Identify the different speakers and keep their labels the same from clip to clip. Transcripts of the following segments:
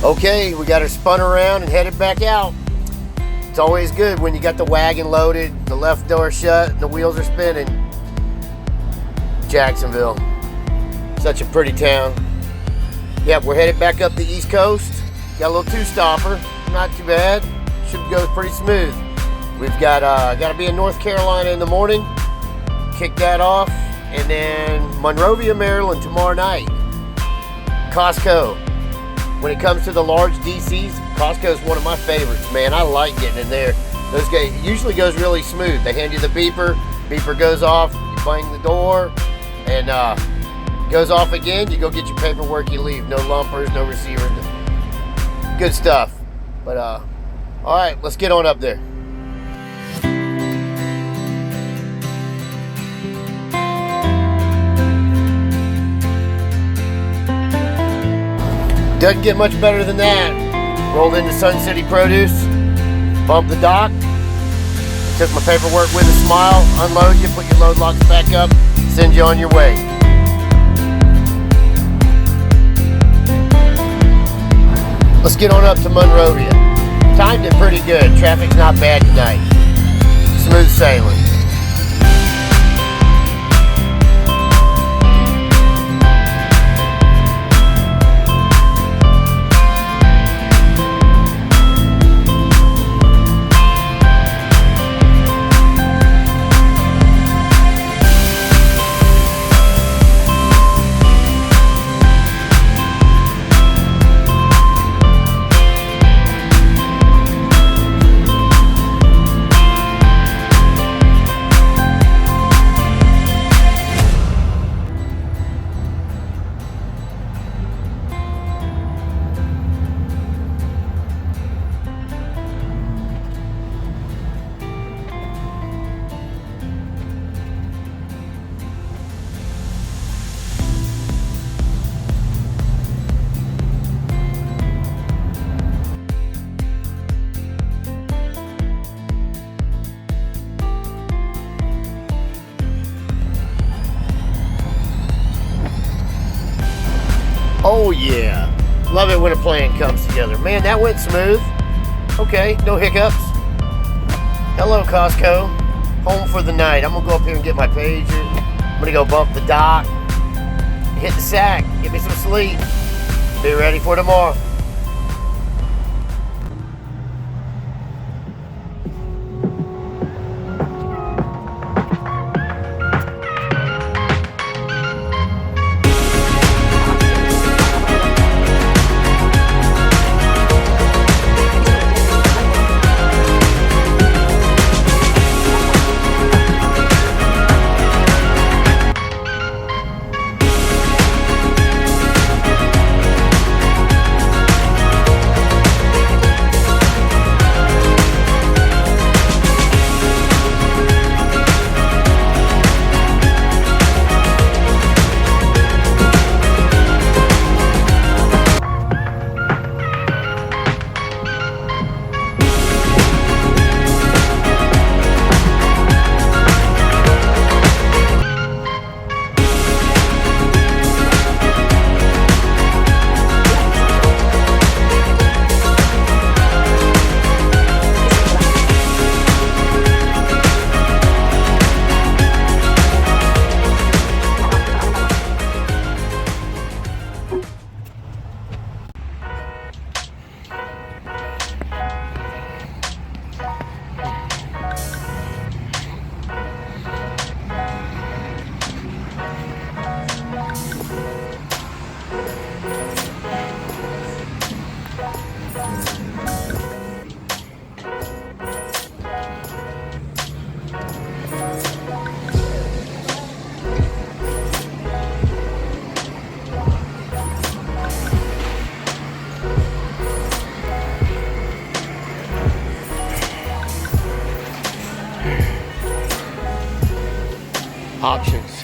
Speaker 1: Okay, we got her spun around and headed back out. It's always good when you got the wagon loaded, the left door shut, and the wheels are spinning. Jacksonville, such a pretty town. Yep, we're headed back up the East Coast. Got a little two-stopper, not too bad. Should go pretty smooth. We've got to be in North Carolina in the morning, kick that off, and then Monrovia, Maryland tomorrow night. Costco. When it comes to the large DCs, Costco is one of my favorites, man. I like getting in there. Those guys usually goes really smooth. They hand you the beeper goes off, you bang the door, and goes off again. You go get your paperwork, you leave. No lumpers, no receiver. Good stuff. But all right, let's get on up there. Doesn't get much better than that. Rolled into Sun City Produce, bumped the dock, took my paperwork with a smile, unload you, put your load locks back up, send you on your way. Let's get on up to Monrovia. Timed it pretty good. Traffic's not bad tonight. Smooth sailing. Oh yeah, love it when a plan comes together. Man, that went smooth. Okay, no hiccups. Hello, Costco. Home for the night. I'm gonna go up here and get my pager. I'm gonna go bump the dock, hit the sack, get me some sleep. Be ready for tomorrow. Options.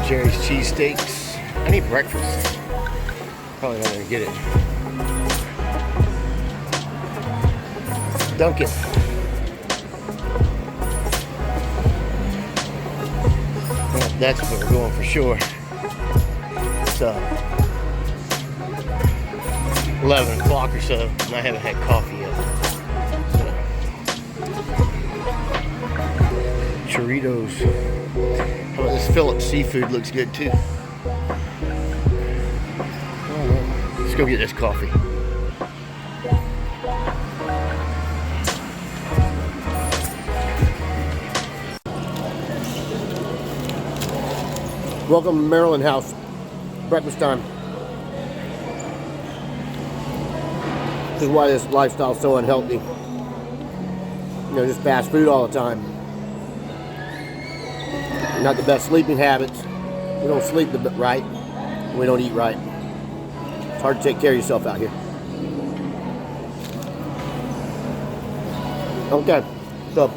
Speaker 1: Jerry's cheesesteaks. I need breakfast. Probably not gonna get it. Dunkin'. Well, that's what we're going for sure. So 11 o'clock or so, and I haven't had coffee yet. So, Choritos. How about this Phillips seafood? Looks good too. Let's go get this coffee. Welcome to Maryland House. Breakfast time. This is why this lifestyle is so unhealthy. You know, just fast food all the time. Not the best sleeping habits. We don't sleep right. We don't eat right. It's hard to take care of yourself out here. Okay, so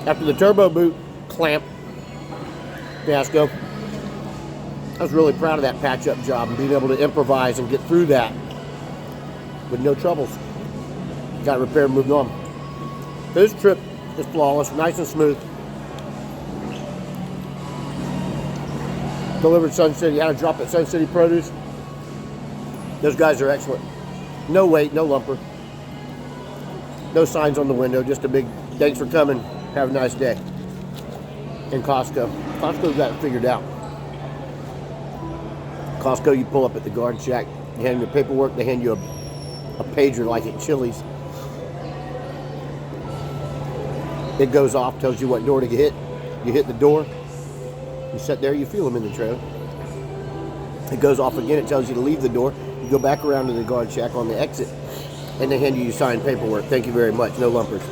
Speaker 1: after the turbo boot clamp fiasco, I was really proud of that patch-up job and being able to improvise and get through that with no troubles. Got it repaired and moved on. This trip is flawless, nice and smooth. Delivered Sun City, had a drop at Sun City Produce. Those guys are excellent. No weight, no lumper. No signs on the window, just a big thanks for coming, have a nice day. And Costco. Costco's got it figured out. Costco, you pull up at the guard shack, you hand them your paperwork, they hand you a pager like at Chili's. It goes off, tells you what door to hit. You hit the door, you sit there, you feel them in the trailer. It goes off again, it tells you to leave the door. You go back around to the guard shack on the exit, and they hand you your signed paperwork. Thank you very much, no lumpers.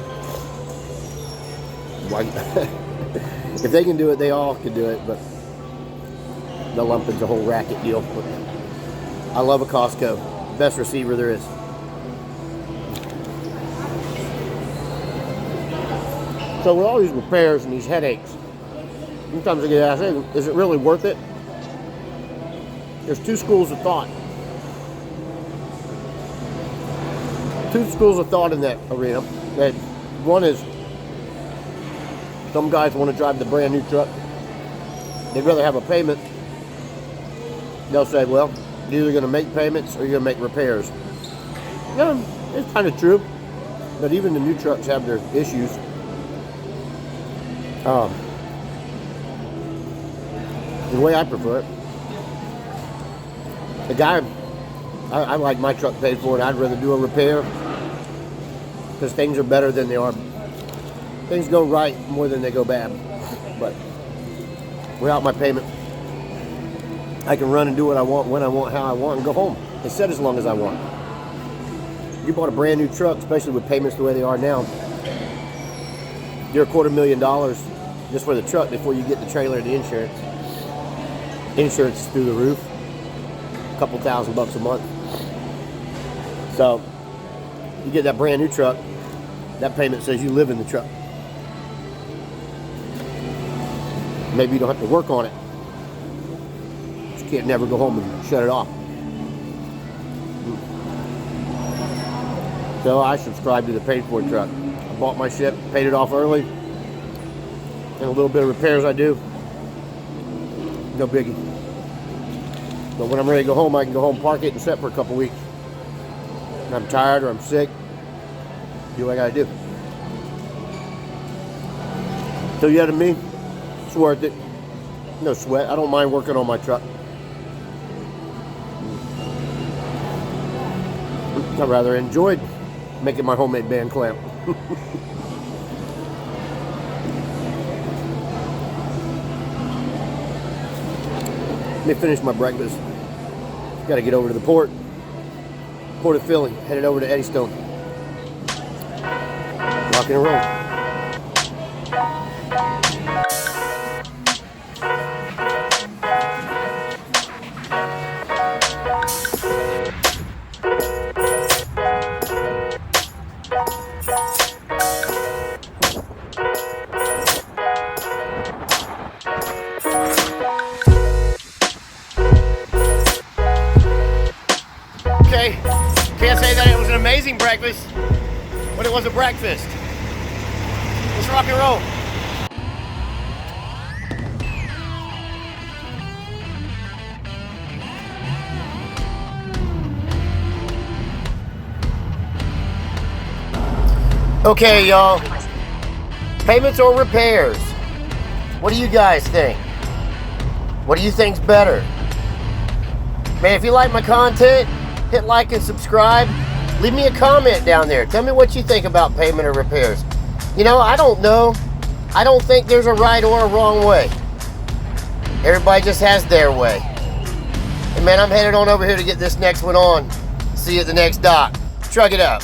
Speaker 1: Why? If they can do it, they all can do it, but the lumping's a whole racket deal. I love a Costco. Best receiver there is. So with all these repairs and these headaches, sometimes I get asked, hey, is it really worth it? There's two schools of thought. Two schools of thought in that arena. That one is some guys want to drive the brand new truck. They'd rather have a payment. They'll say, well, you're either going to make payments or you're going to make repairs. Yeah, it's kind of true. But even the new trucks have their issues. The way I prefer it. The guy, I like my truck paid for, and I'd rather do a repair because things are better than they are. Things go right more than they go bad. But without my payment, I can run and do what I want, when I want, how I want, and go home and sit as long as I want. You bought a brand new truck, especially with payments the way they are now. You're $250,000 just for the truck before you get the trailer and the insurance. Insurance is through the roof. A couple $1,000 a month. So you get that brand new truck, that payment says you live in the truck. Maybe you don't have to work on it. But you can't never go home and shut it off. So I subscribed to the paid for truck. I bought my shit, paid it off early, and a little bit of repairs I do. No biggie. But when I'm ready to go home, I can go home, park it, and sit for a couple weeks. And I'm tired or I'm sick, do what I gotta do. So yeah, to me, it's worth it. No sweat. I don't mind working on my truck. I rather enjoyed making my homemade band clamp. Let me finish my breakfast. Got to get over to the port of Philly, headed over to Eddystone. Rock and roll. Okay, can't say that it was an amazing breakfast, but it was a breakfast. Let's rock and roll. Okay, y'all. Payments or repairs? What do you guys think? What do you think's better? Man, if you like my content, hit like and subscribe. Leave me a comment down there. Tell me what you think about payment or repairs. You know, I don't know. I don't think there's a right or a wrong way. Everybody just has their way. And man, I'm headed on over here to get this next one on. See you at the next dock. Truck it up.